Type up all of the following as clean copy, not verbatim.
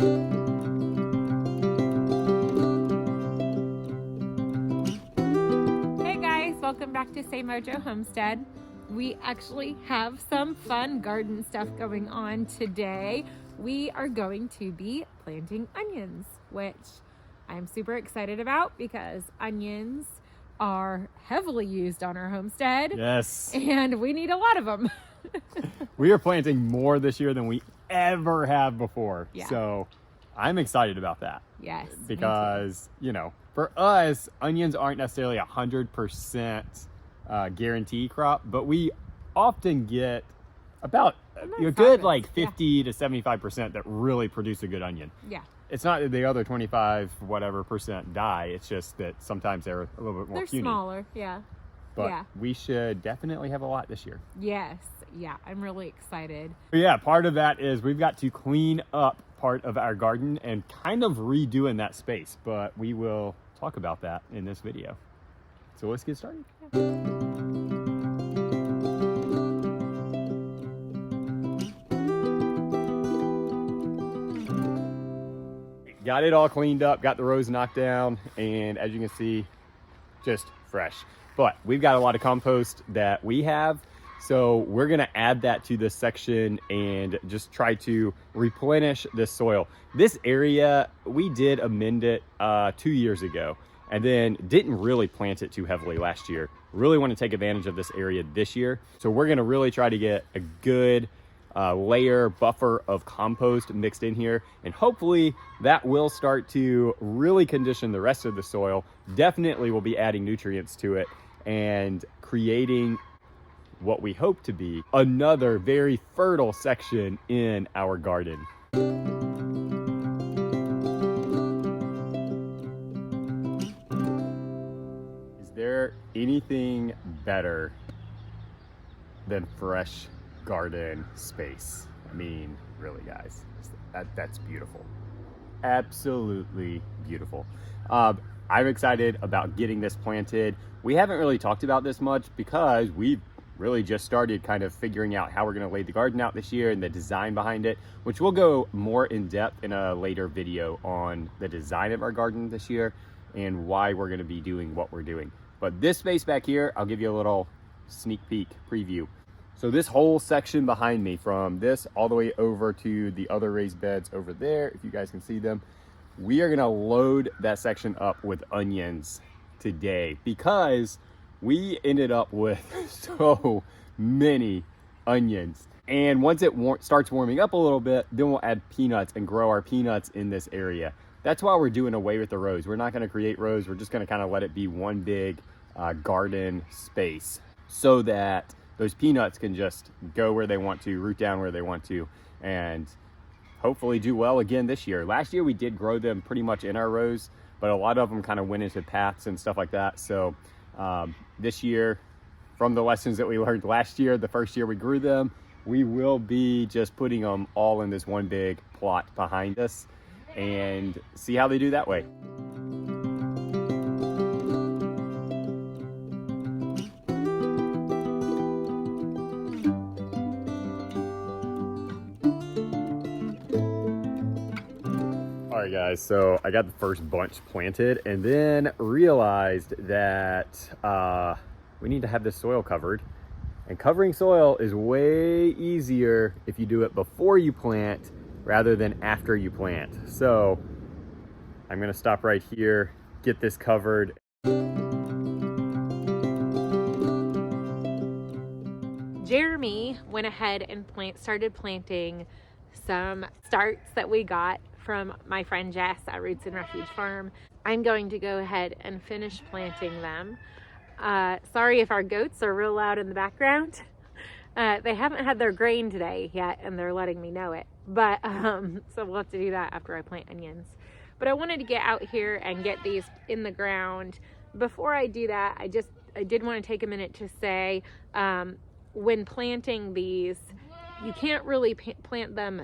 Hey guys, welcome back to Say Mojo Homestead. We actually have some fun garden stuff going on today. We are going to be planting onions, which I'm super excited about because onions are heavily used on our homestead. Yes. And we need a lot of them. We are planting more this year than we ever have before. Yeah. So I'm excited about that. Yes. Because, you know, for us, onions aren't necessarily 100% guarantee crop, but we often get about a good like 50 to 75% that really produce a good onion. Yeah. It's not that the other 25 whatever percent die. It's just that sometimes they're a little bit more puny. They're smaller, yeah. But yeah. we should definitely have a lot this year. Yes. Yeah, I'm really excited. But yeah, part of that is we've got to clean up part of our garden and kind of redoing that space, but we will talk about that in this video. So let's get started. Got it all cleaned up, got the rows knocked down, and as you can see, just fresh. But we've got a lot of compost that we have, so we're gonna add that to this section and just try to replenish this soil. This area, we did amend it 2 years ago and then didn't really plant it too heavily last year. Really want to take advantage of this area this year. So we're gonna really try to get a good layer buffer of compost mixed in here, and hopefully that will start to really condition the rest of the soil. Definitely will be adding nutrients to it and creating what we hope to be another very fertile section in our garden. Is there anything better than fresh garden space? I mean, really, guys, that's beautiful. Absolutely beautiful. I'm excited about getting this planted. We haven't really talked about this much because we've really just started kind of figuring out how we're going to lay the garden out this year and the design behind it, which we'll go more in depth in a later video on the design of our garden this year and why we're going to be doing what we're doing. But this space back here, I'll give you a little sneak peek preview. So this whole section behind me, from this all the way over to the other raised beds over there, if you guys can see them, we are gonna load that section up with onions today because we ended up with so many onions. And once it starts warming up a little bit, then we'll add peanuts and grow our peanuts in this area. That's why we're doing away with the rows. We're not gonna create rows. We're just gonna kind of let it be one big garden space so that those peanuts can just go where they want to, root down where they want to, and hopefully do well again this year. Last year we did grow them pretty much in our rows, but a lot of them kind of went into paths and stuff like that. So this year, from the lessons that we learned last year, the first year we grew them, we will be just putting them all in this one big plot behind us and see how they do that way. All right, guys, so I got the first bunch planted and then realized that we need to have this soil covered, and covering soil is way easier if you do it before you plant rather than after you plant. So I'm gonna stop right here, get this covered. Jeremy went ahead and started planting some starts that we got from my friend Jess at Roots and Refuge Farm. I'm going to go ahead and finish planting them. Sorry if our goats are real loud in the background. They haven't had their grain today yet, and they're letting me know it. But so we'll have to do that after I plant onions. But I wanted to get out here and get these in the ground. Before I do that, I did want to take a minute to say, when planting these, you can't really plant them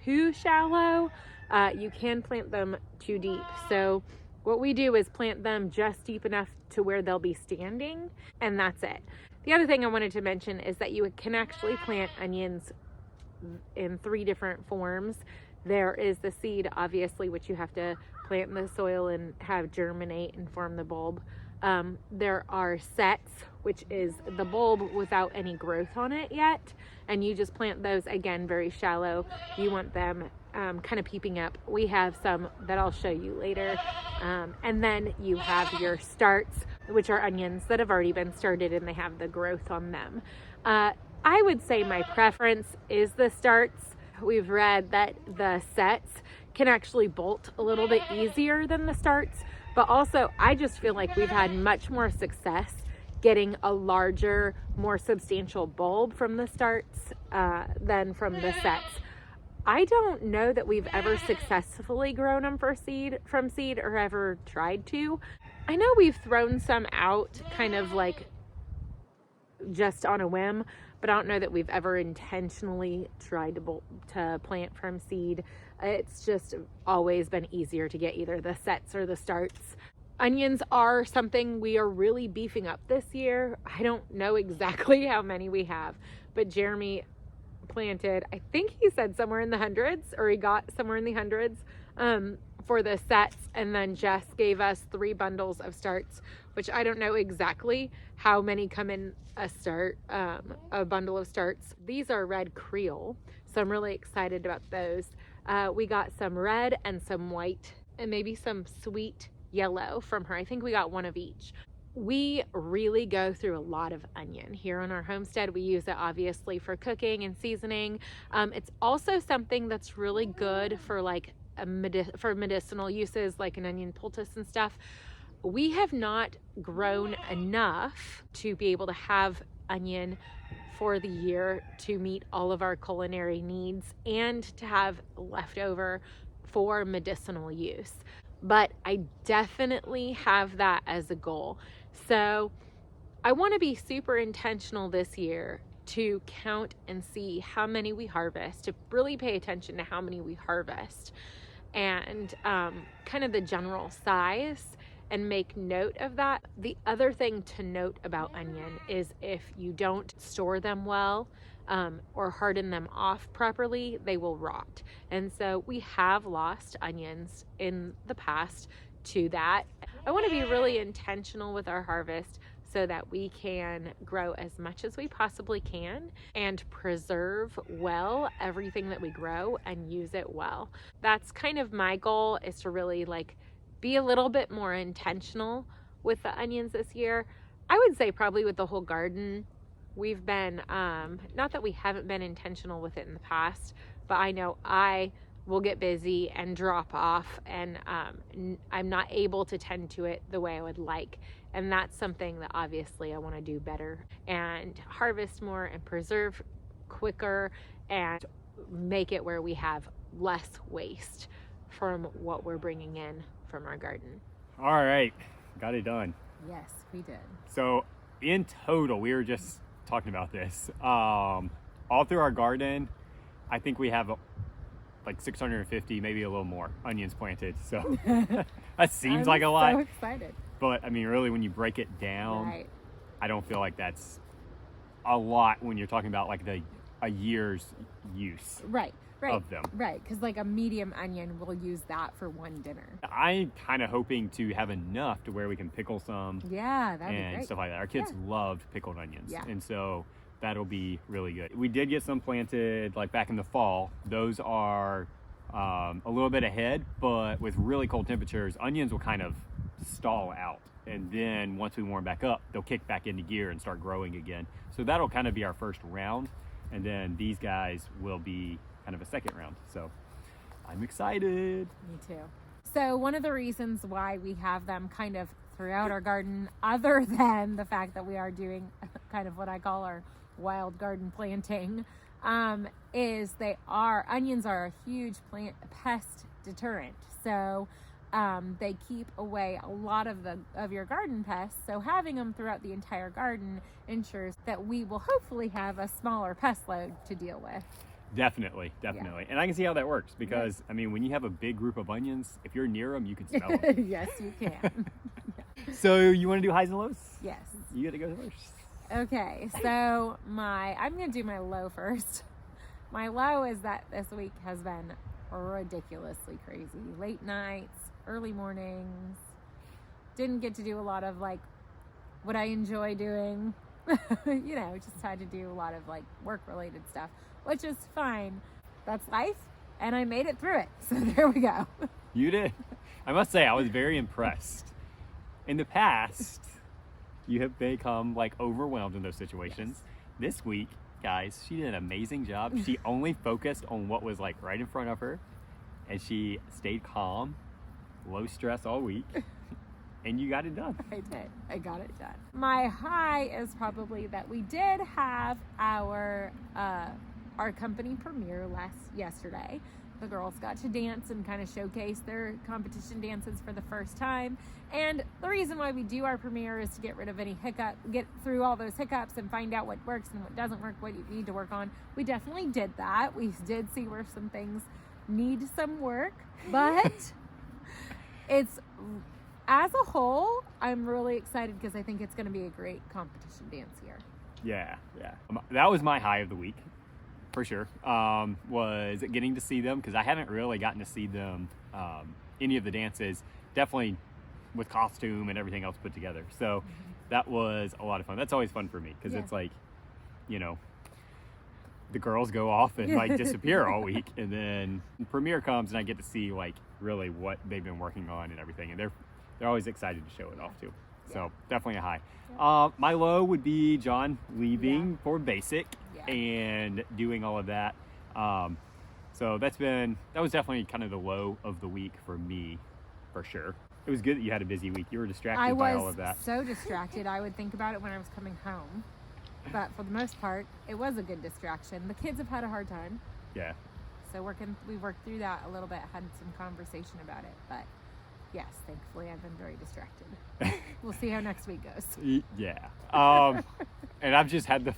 too shallow. You can plant them too deep. So what we do is plant them just deep enough to where they'll be standing, and that's it. The other thing I wanted to mention is that you can actually plant onions in 3 different forms. There is the seed, obviously, which you have to plant in the soil and have germinate and form the bulb. There are sets, which is the bulb without any growth on it yet, and you just plant those, again, very shallow. You want them kind of peeping up. We have some that I'll show you later. And then you have your starts, which are onions that have already been started and they have the growth on them. I would say my preference is the starts. We've read that the sets can actually bolt a little bit easier than the starts, but also I just feel like we've had much more success getting a larger, more substantial bulb from the starts than from the sets. I don't know that we've ever successfully grown them from seed or ever tried to. I know we've thrown some out kind of like just on a whim, but I don't know that we've ever intentionally tried to plant from seed. It's just always been easier to get either the sets or the starts. Onions are something we are really beefing up this year. I don't know exactly how many we have, but Jeremy planted, I think he said somewhere in the hundreds, or he got somewhere in the hundreds for the sets, and then Jess gave us 3 bundles of starts, which I don't know exactly how many come in a bundle of starts. These are red Creole, so I'm really excited about those. We got some red and some white and maybe some sweet yellow from her. I think we got one of each. We really go through a lot of onion here on our homestead. We use it obviously for cooking and seasoning. It's also something that's really good for like for medicinal uses, like an onion poultice and stuff. We have not grown enough to be able to have onion for the year to meet all of our culinary needs and to have leftover for medicinal use. But I definitely have that as a goal. So I want to be super intentional this year to count and see how many we harvest, to really pay attention to how many we harvest and kind of the general size, and make note of that. The other thing to note about onion is if you don't store them well or harden them off properly, they will rot. And so we have lost onions in the past to that. I want to be really intentional with our harvest so that we can grow as much as we possibly can and preserve well everything that we grow and use it well. That's kind of my goal, is to really like be a little bit more intentional with the onions this year. I would say probably with the whole garden, we've been, not that we haven't been intentional with it in the past, but I know I will get busy and drop off, and I'm not able to tend to it the way I would like. And that's something that obviously I want to do better and harvest more and preserve quicker and make it where we have less waste from what we're bringing in from our garden. All right, got it done. Yes, we did. So in total, we were just talking about this. All through our garden, I think we have like 650, maybe a little more onions planted. So that seems like a lot. I'm so excited. But I mean, really, when you break it down, Right. I don't feel like that's a lot when you're talking about like a year's use Right. of them. Right, because like a medium onion, we'll use that for one dinner. I'm kind of hoping to have enough to where we can pickle some Yeah, that'd be and great. stuff like that. Our kids loved pickled onions. Yeah. And so that'll be really good. We did get some planted like back in the fall. Those are a little bit ahead, but with really cold temperatures, onions will kind of stall out. And then once we warm back up, they'll kick back into gear and start growing again. So that'll kind of be our first round. And then these guys will be kind of a second round. So I'm excited. Me too. So one of the reasons why we have them kind of throughout our garden, other than the fact that we are doing kind of what I call our wild garden planting, is onions are a huge pest deterrent. So they keep away a lot of your garden pests. So having them throughout the entire garden ensures that we will hopefully have a smaller pest load to deal with. Definitely. Yeah. And I can see how that works because, I mean, when you have a big group of onions, if you're near them, you can smell them. Yes, you can. So you want to do highs and lows? Yes. You got to go first. Okay, so I'm going to do my low first. My low is that this week has been ridiculously crazy. Late nights, early mornings. Didn't get to do a lot of like what I enjoy doing. You know, just had to do a lot of like work related stuff, which is fine. That's life, and I made it through it. So there we go. You did. I must say, I was very impressed. In the past, you have become like overwhelmed in those situations. Yes. This week, guys, she did an amazing job. She only focused on what was like right in front of her, and she stayed calm, low stress all week, and you got it done. I did. I got it done. My high is probably that we did have our company premiere yesterday. The girls got to dance and kind of showcase their competition dances for the first time. And the reason why we do our premiere is to get rid of any get through all those hiccups and find out what works and what doesn't work, what you need to work on. We definitely did that. We did see where some things need some work, but it's, as a whole, I'm really excited because I think it's going to be a great competition dance here. Yeah. That was my high of the week, for sure. Was getting to see them, because I haven't really gotten to see them, any of the dances, definitely with costume and everything else put together. So that was a lot of fun. That's always fun for me, because it's like, you know, the girls go off and like disappear all week, and then the premiere comes and I get to see like really what they've been working on and everything, and they're always excited to show it off too. So definitely a high. My low would be John leaving for basic and doing all of that. So that was definitely kind of the low of the week for me, for sure. It was good that you had a busy week. You were distracted by all of that. I was so distracted. I would think about it when I was coming home. But for the most part, it was a good distraction. The kids have had a hard time. Yeah. So we worked through that a little bit, had some conversation about it. But yes, thankfully I've been very distracted. We'll see how next week goes. Yeah. And I've just had the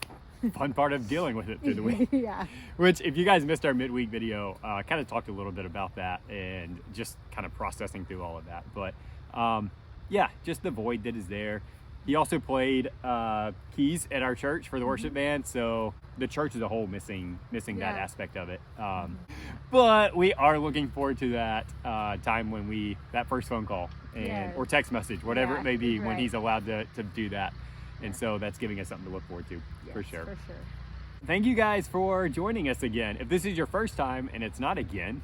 fun part of dealing with it through the week. Yeah. Which, if you guys missed our midweek video, kind of talked a little bit about that and just kind of processing through all of that. But yeah, just the void that is there. He also played keys at our church for the worship band, so the church as a whole missing that aspect of it. But we are looking forward to that time when that first phone call or text message, whatever it may be, when he's allowed to do that. And so that's giving us something to look forward to, for sure. For sure. Thank you guys for joining us again. If this is your first time, and it's not again,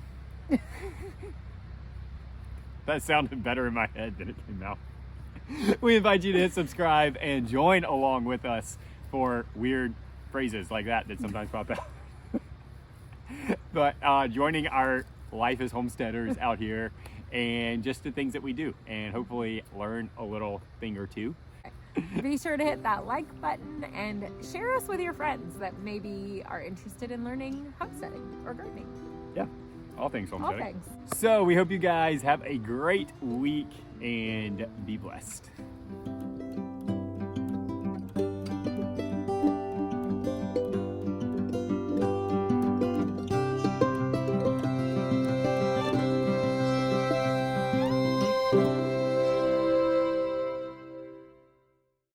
that sounded better in my head than it came out. We invite you to hit subscribe and join along with us for weird phrases like that sometimes pop out. But joining our life as homesteaders out here, and just the things that we do, and hopefully learn a little thing or two. Be sure to hit that like button and share us with your friends that maybe are interested in learning homesteading or gardening. Yeah, all things homesteading. All things. So we hope you guys have a great week and be blessed.